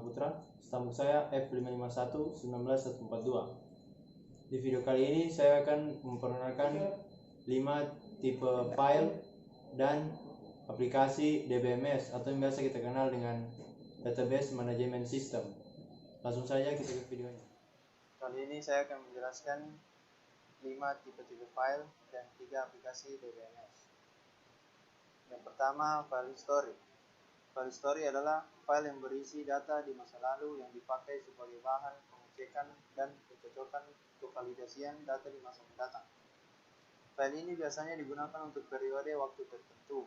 Putra, stambuk saya F551-19142. Di video kali ini saya akan memperkenalkan 5 tipe file dan aplikasi DBMS atau yang biasa kita kenal dengan Database Management System. Langsung saja kita ke videonya. Kali ini saya akan menjelaskan 5 tipe-tipe file dan 3 aplikasi DBMS. Yang pertama, file history. File history adalah file yang berisi data di masa lalu yang dipakai sebagai bahan pengecekan dan pencocokan kevalidasian data di masa mendatang. File ini biasanya digunakan untuk periode waktu tertentu,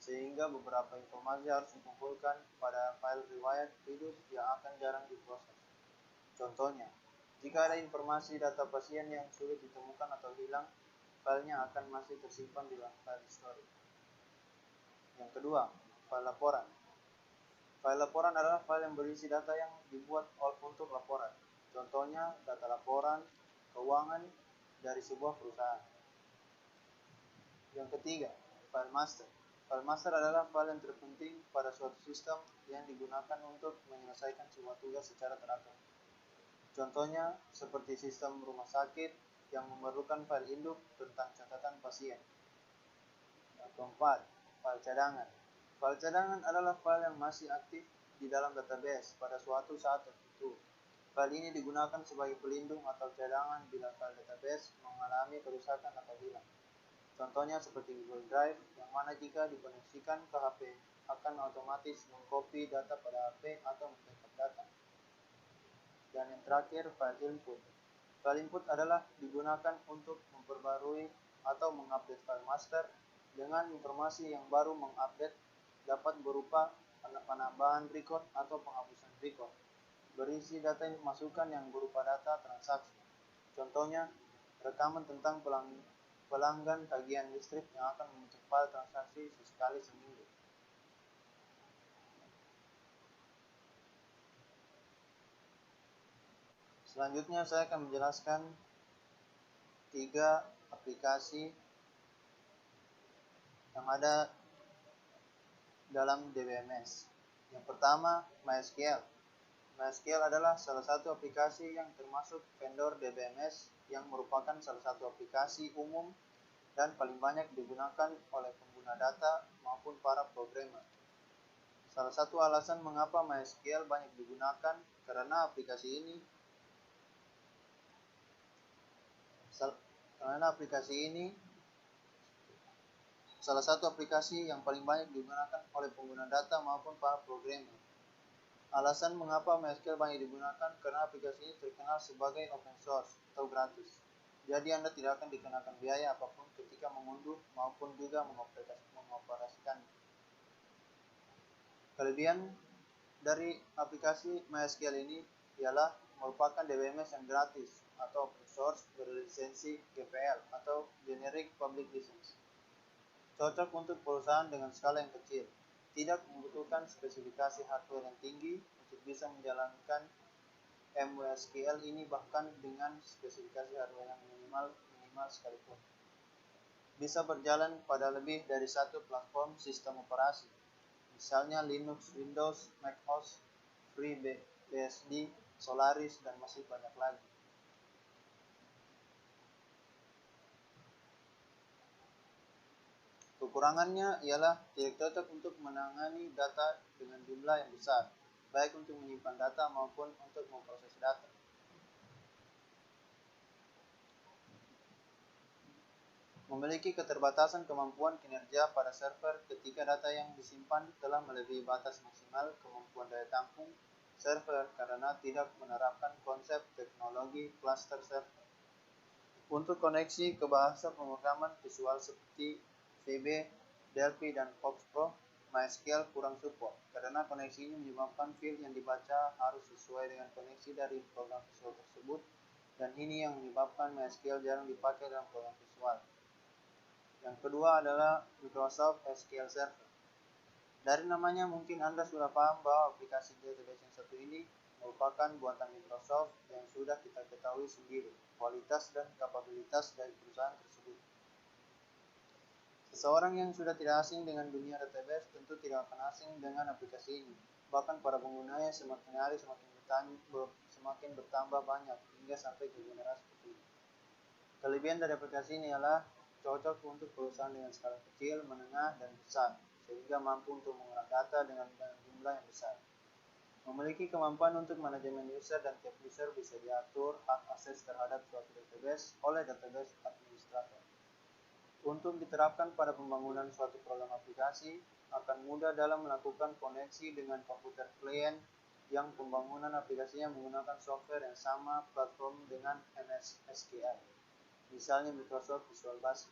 sehingga beberapa informasi harus dikumpulkan pada file riwayat hidup yang akan jarang diproses. Contohnya, jika ada informasi data pasien yang sulit ditemukan atau hilang, filenya akan masih tersimpan di dalam file history. Yang kedua, file laporan. File laporan adalah file yang berisi data yang dibuat untuk laporan. Contohnya, data laporan keuangan dari sebuah perusahaan. Yang ketiga, file master. File master adalah file yang terpenting pada suatu sistem yang digunakan untuk menyelesaikan sebuah tugas secara teratur. Contohnya, seperti sistem rumah sakit yang memerlukan file induk tentang catatan pasien. Yang keempat, file cadangan. File cadangan adalah file yang masih aktif di dalam database pada suatu saat tertentu. File ini digunakan sebagai pelindung atau cadangan bila file database mengalami kerusakan atau hilang. Contohnya seperti Google Drive, yang mana jika dikoneksikan ke HP akan otomatis mengcopy data pada HP atau membackup data. Dan yang terakhir, file input. File input adalah digunakan untuk memperbarui atau mengupdate file master dengan informasi yang baru. Mengupdate dapat berupa penambahan record atau penghapusan record. Berisi data yang dimasukkan yang berupa data transaksi. Contohnya, rekaman tentang pelanggan tagihan listrik yang akan membentuk file transaksi sekali seminggu. Selanjutnya saya akan menjelaskan 3 aplikasi yang ada dalam DBMS. Yang pertama, MySQL. MySQL adalah salah satu aplikasi yang termasuk vendor DBMS yang merupakan salah satu aplikasi umum dan paling banyak digunakan oleh pengguna data maupun para programmer. Salah satu alasan mengapa MySQL banyak digunakan karena aplikasi ini salah satu aplikasi yang paling banyak digunakan oleh pengguna data maupun para programmer. Alasan mengapa MySQL banyak digunakan karena aplikasi ini terkenal sebagai open source atau gratis. Jadi Anda tidak akan dikenakan biaya apapun ketika mengunduh maupun juga mengoperasikannya. Kelebihan dari aplikasi MySQL ini ialah merupakan DBMS yang gratis atau open source berlisensi GPL atau Generic Public License. Cocok untuk perusahaan dengan skala yang kecil. Tidak membutuhkan spesifikasi hardware yang tinggi untuk bisa menjalankan MySQL ini, bahkan dengan spesifikasi hardware yang minimal sekalipun. Bisa berjalan pada lebih dari satu platform sistem operasi, misalnya Linux, Windows, macOS, FreeBSD, Solaris, dan masih banyak lagi. Kekurangannya ialah tidak cocok untuk menangani data dengan jumlah yang besar, baik untuk menyimpan data maupun untuk memproses data. Memiliki keterbatasan kemampuan kinerja pada server ketika data yang disimpan telah melebihi batas maksimal kemampuan daya tampung server karena tidak menerapkan konsep teknologi cluster server. Untuk koneksi ke bahasa pemrograman visual seperti VB, Delphi, dan FoxPro, MySQL kurang support karena koneksi ini menyebabkan file yang dibaca harus sesuai dengan koneksi dari program visual tersebut, dan ini yang menyebabkan MySQL jarang dipakai dalam program visual. Yang kedua adalah Microsoft SQL Server. Dari namanya mungkin Anda sudah paham bahwa aplikasi database yang satu ini merupakan buatan Microsoft yang sudah kita ketahui sendiri kualitas dan kapabilitas dari perusahaan tersebut. Seseorang yang sudah tidak asing dengan dunia database tentu tidak akan asing dengan aplikasi ini. bahkan para penggunanya semakin hari semakin bertambah banyak hingga sampai ke generasi ketiga. Kelebihan dari aplikasi ini adalah cocok untuk perusahaan dengan skala kecil, menengah, dan besar, sehingga mampu untuk mengolah data dengan jumlah yang besar. Memiliki kemampuan untuk manajemen user dan tiap user bisa diatur hak akses terhadap suatu database oleh database administrator. Untuk diterapkan pada pembangunan suatu program aplikasi, akan mudah dalam melakukan koneksi dengan komputer klien yang pembangunan aplikasinya menggunakan software yang sama platform dengan MS SQL, misalnya Microsoft Visual Basic.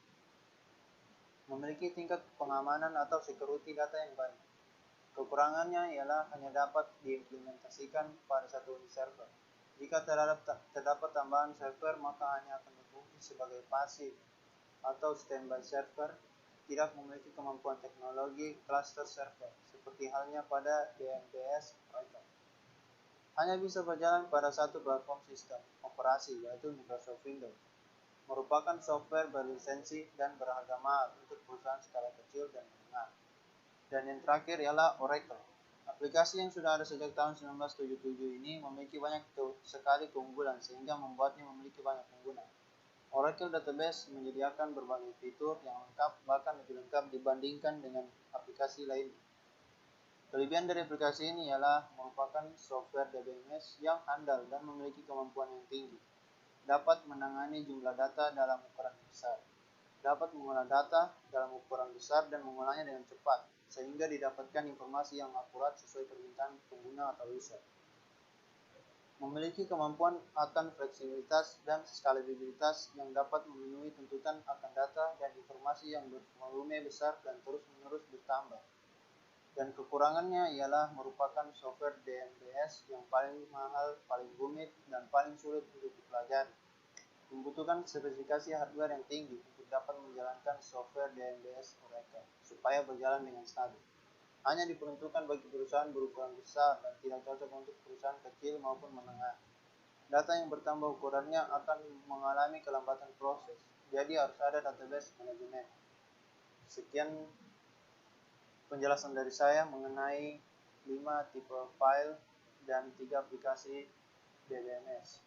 Memiliki tingkat pengamanan atau security data yang baik. Kekurangannya ialah hanya dapat diimplementasikan pada satu unit server. Jika terdapat tambahan server, maka hanya akan berfungsi sebagai pasif atau standby server, tidak memiliki kemampuan teknologi cluster server, seperti halnya pada DNS Oracle. Hanya bisa berjalan pada satu platform sistem operasi, yaitu Microsoft Windows. Merupakan software berlisensi dan berharga mahal untuk perusahaan skala kecil dan menengah. Dan yang terakhir ialah Oracle. Aplikasi yang sudah ada sejak tahun 1977 ini memiliki banyak sekali keunggulan sehingga membuatnya memiliki banyak pengguna. Oracle Database menyediakan berbagai fitur yang lengkap, bahkan lebih lengkap dibandingkan dengan aplikasi lainnya. Kelebihan dari aplikasi ini ialah merupakan software DBMS yang handal dan memiliki kemampuan yang tinggi. Dapat menangani jumlah data dalam ukuran besar. Dapat mengolah data dalam ukuran besar dan mengolahnya dengan cepat, sehingga didapatkan informasi yang akurat sesuai permintaan pengguna atau user. Memiliki kemampuan akan fleksibilitas dan skalabilitas yang dapat memenuhi tuntutan akan data dan informasi yang bervolume besar dan terus-menerus bertambah. Dan kekurangannya ialah merupakan software DBMS yang paling mahal, paling rumit, dan paling sulit untuk dipelajari. Membutuhkan spesifikasi hardware yang tinggi untuk dapat menjalankan software DBMS Oracle supaya berjalan dengan stabil. Hanya diperuntukkan bagi perusahaan berukuran besar dan tidak cocok untuk perusahaan kecil maupun menengah. Data yang bertambah ukurannya akan mengalami kelambatan proses, jadi harus ada database manajemen. Sekian penjelasan dari saya mengenai 5 tipe file dan 3 aplikasi DBMS.